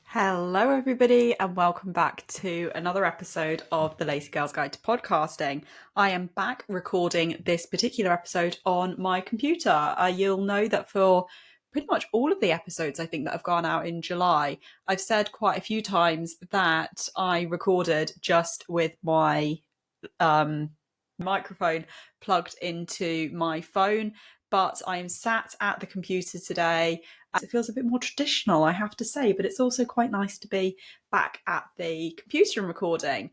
Hello everybody and welcome back to another episode of the Lazy Girl's Guide to Podcasting. I am back recording this particular episode on my computer. You'll know that for pretty much all of the episodes I think that have gone out in July, I've said quite a few times that I recorded just with my microphone plugged into my phone, but I am sat at the computer today. It feels a bit more traditional, I have to say, but it's also quite nice to be back at the computer and recording.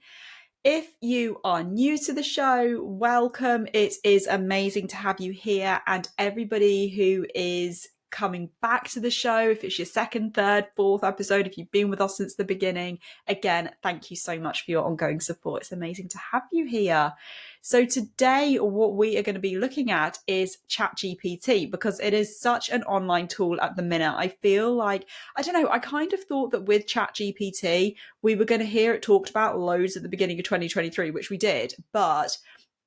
If you are new to the show, welcome. It is amazing to have you here, and everybody who is coming back to the show, if it's your second, third, fourth episode, if you've been with us since the beginning, again, thank you so much for your ongoing support. It's amazing to have you here. So today, what we are going to be looking at is Chat GPT, because it is such an online tool at the minute. I feel like, I don't know, I kind of thought that with Chat GPT, we were going to hear it talked about loads at the beginning of 2023, which we did, but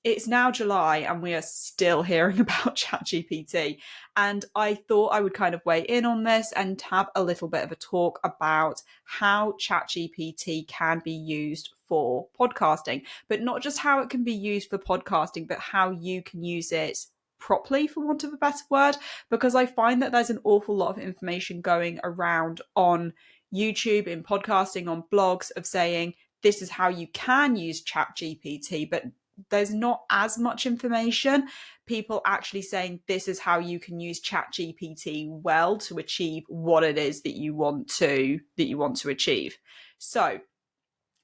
it's now July and we are still hearing about ChatGPT. And I thought I would kind of weigh in on this and have a little bit of a talk about how ChatGPT can be used for podcasting, but not just how it can be used for podcasting, but how you can use it properly, for want of a better word, because I find that there's an awful lot of information going around on YouTube, in podcasting, on blogs of saying, this is how you can use ChatGPT, but there's not as much information. People actually saying this is how you can use ChatGPT well to achieve what it is that you want to achieve. So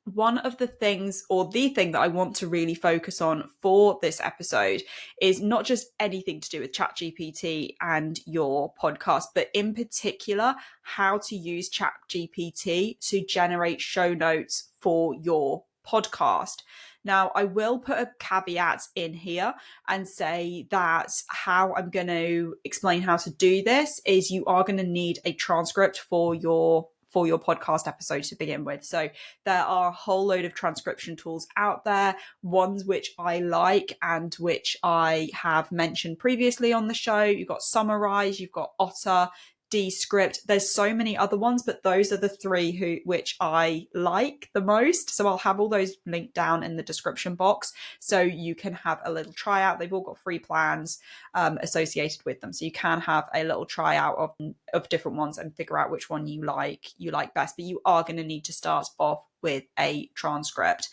one of the things, or the thing that I want to really focus on for this episode, is not just anything to do with ChatGPT and your podcast, but in particular, how to use ChatGPT to generate show notes for your podcast. Now, I will put a caveat in here and say that how I'm going to explain how to do this is you are going to need a transcript for your podcast episode to begin with. So there are a whole load of transcription tools out there, ones which I like and which I have mentioned previously on the show. You've got Summarize, you've got Otter, Descript. There's so many other ones, but those are the three which I like the most. So I'll have all those linked down in the description box so you can have a little tryout. They've all got free plans associated with them, so you can have a little tryout of different ones and figure out which one you like best. But you are going to need to start off with a transcript.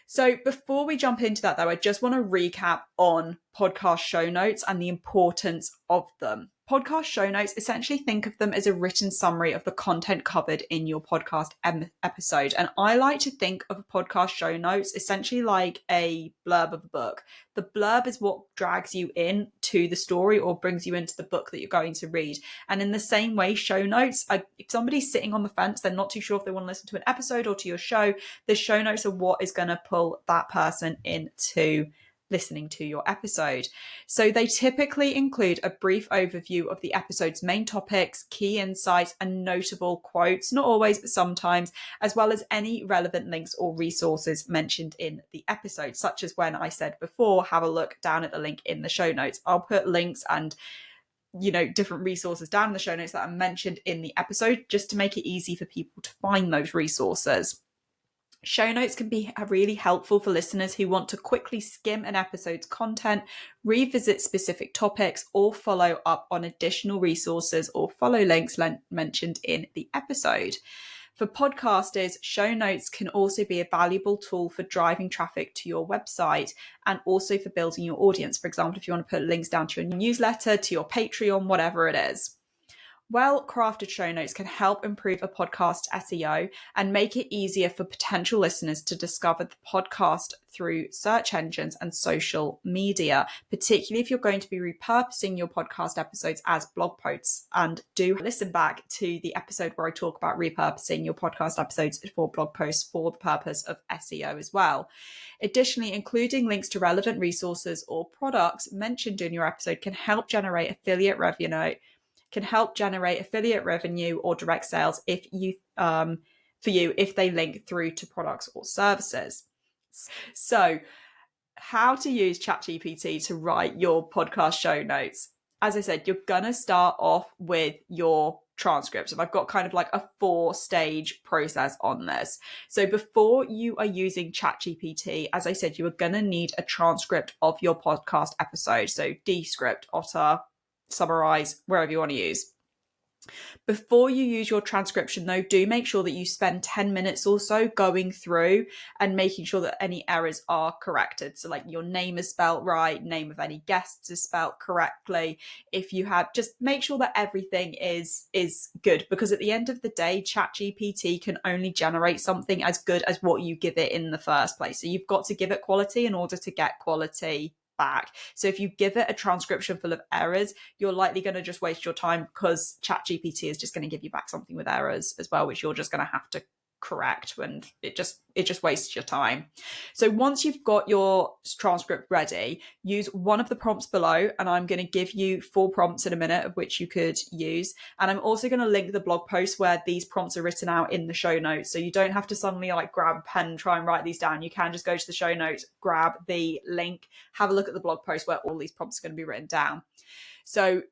So before we jump into that, though, I just want to recap on podcast show notes and the importance of them. Podcast show notes, essentially think of them as a written summary of the content covered in your podcast episode. And I like to think of podcast show notes essentially like a blurb of a book. The blurb is what drags you in to the story or brings you into the book that you're going to read. And in the same way, show notes, if somebody's sitting on the fence, they're not too sure if they want to listen to an episode or to your show, the show notes are what is going to pull that person into listening to your episode. So they typically include a brief overview of the episode's main topics, key insights, and notable quotes, not always, but sometimes, as well as any relevant links or resources mentioned in the episode, such as when I said before, have a look down at the link in the show notes. I'll put links and different resources down in the show notes that are mentioned in the episode, just to make it easy for people to find those resources. Show notes can be really helpful for listeners who want to quickly skim an episode's content, revisit specific topics, or follow up on additional resources or follow links mentioned in the episode. For podcasters, show notes can also be a valuable tool for driving traffic to your website and also for building your audience. For example, if you want to put links down to your newsletter, to your Patreon, whatever it is. Well-crafted show notes can help improve a podcast SEO and make it easier for potential listeners to discover the podcast through search engines and social media, particularly if you're going to be repurposing your podcast episodes as blog posts. And do listen back to the episode where I talk about repurposing your podcast episodes for blog posts for the purpose of SEO as well. Additionally, including links to relevant resources or products mentioned in your episode can help generate affiliate revenue or direct sales if they link through to products or services. So how to use ChatGPT to write your podcast show notes. as I said, you're going to start off with your transcripts. And I've got kind of like a 4-stage process on this. So before you are using ChatGPT, as I said, you are going to need a transcript of your podcast episode. So Descript, Otter, Summarize, wherever you want to use. Before you use your transcription, though, do make sure that you spend 10 minutes or so going through and making sure that any errors are corrected. So like your name is spelt right, name of any guests is spelt correctly. If you have, just make sure that everything is good, because at the end of the day, ChatGPT can only generate something as good as what you give it in the first place. So you've got to give it quality in order to get quality back. So if you give it a transcription full of errors, you're likely going to just waste your time, because ChatGPT is just going to give you back something with errors as well, which you're just going to have to correct, and it just wastes your time. So once you've got your transcript ready, use one of the prompts below, and I'm going to give you 4 prompts in a minute of which you could use, and I'm also going to link the blog post where these prompts are written out in the show notes, so you don't have to suddenly like grab a pen and try and write these down. You can just go to the show notes, grab the link, have a look at the blog post where all these prompts are going to be written down. So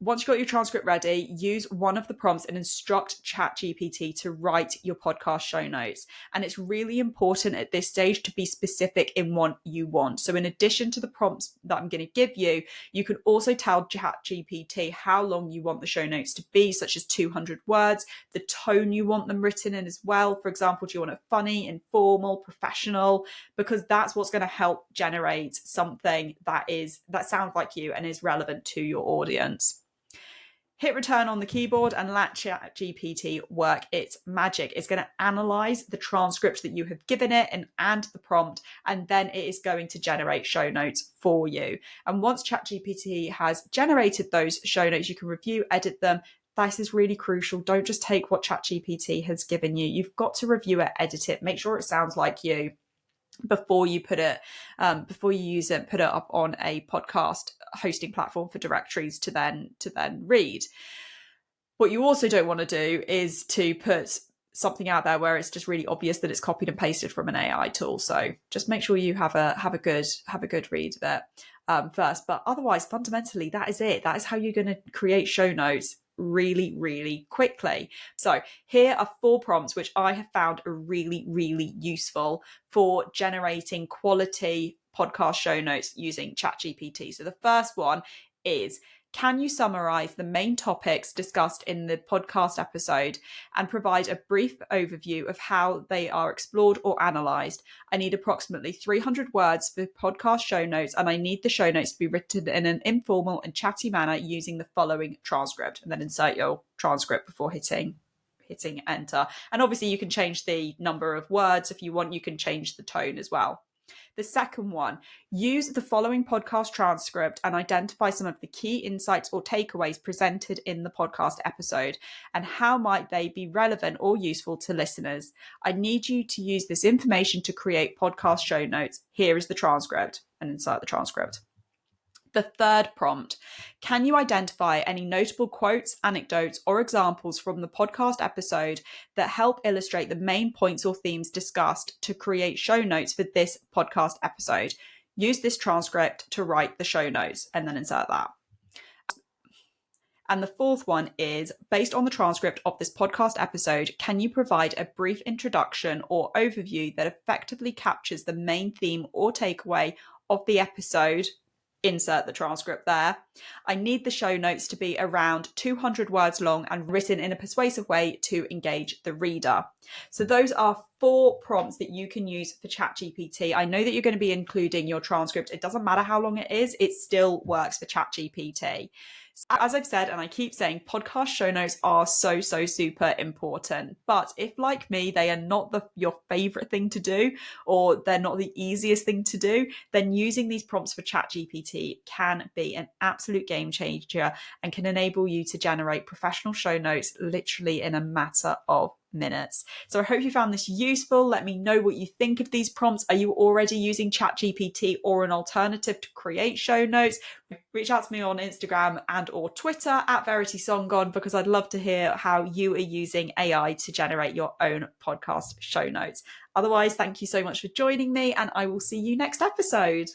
once you've got your transcript ready, use one of the prompts and instruct ChatGPT to write your podcast show notes. And it's really important at this stage to be specific in what you want. So in addition to the prompts that I'm going to give you, you can also tell ChatGPT how long you want the show notes to be, such as 200 words, the tone you want them written in as well. For example, do you want it funny, informal, professional? Because that's what's going to help generate something that sounds like you and is relevant to your audience. Hit return on the keyboard and let ChatGPT work its magic. It's going to analyze the transcript that you have given it and the prompt, and then it is going to generate show notes for you. And once ChatGPT has generated those show notes, you can review, edit them. This is really crucial. Don't just take what ChatGPT has given you. You've got to review it, edit it, make sure it sounds like you before you before you use it, put it up on a podcast hosting platform for directories to then read. What you also don't want to do is to put something out there where it's just really obvious that it's copied and pasted from an AI tool. So just make sure you have a good read of it first. But otherwise, fundamentally, that is it. That is how you're going to create show notes really, really quickly. So here are 4 prompts which I have found are really, really useful for generating quality podcast show notes using ChatGPT. So the first one is, can you summarize the main topics discussed in the podcast episode and provide a brief overview of how they are explored or analyzed? I need approximately 300 words for podcast show notes, and I need the show notes to be written in an informal and chatty manner using the following transcript. And then insert your transcript before hitting enter. And obviously you can change the number of words if you want. You can change the tone as well. The second one, use the following podcast transcript and identify some of the key insights or takeaways presented in the podcast episode and how might they be relevant or useful to listeners. I need you to use this information to create podcast show notes. Here is the transcript, and insert the transcript. The third prompt, can you identify any notable quotes, anecdotes, or examples from the podcast episode that help illustrate the main points or themes discussed to create show notes for this podcast episode? Use this transcript to write the show notes, and then insert that. And the fourth one is, based on the transcript of this podcast episode, can you provide a brief introduction or overview that effectively captures the main theme or takeaway of the episode? Insert the transcript there. I need the show notes to be around 200 words long and written in a persuasive way to engage the reader. So those are 4 prompts that you can use for ChatGPT. I know that you're going to be including your transcript. It doesn't matter how long it is. It still works for ChatGPT. As I've said, and I keep saying, podcast show notes are so super important. But if, like me, they are not your favorite thing to do, or they're not the easiest thing to do, then using these prompts for ChatGPT can be an absolute game changer and can enable you to generate professional show notes literally in a matter of minutes. So I hope you found this useful. Let me know what you think of these prompts. Are you already using ChatGPT or an alternative to create show notes? Reach out to me on Instagram and or Twitter at VeritySongon, because I'd love to hear how you are using AI to generate your own podcast show notes. Otherwise, thank you so much for joining me, and I will see you next episode.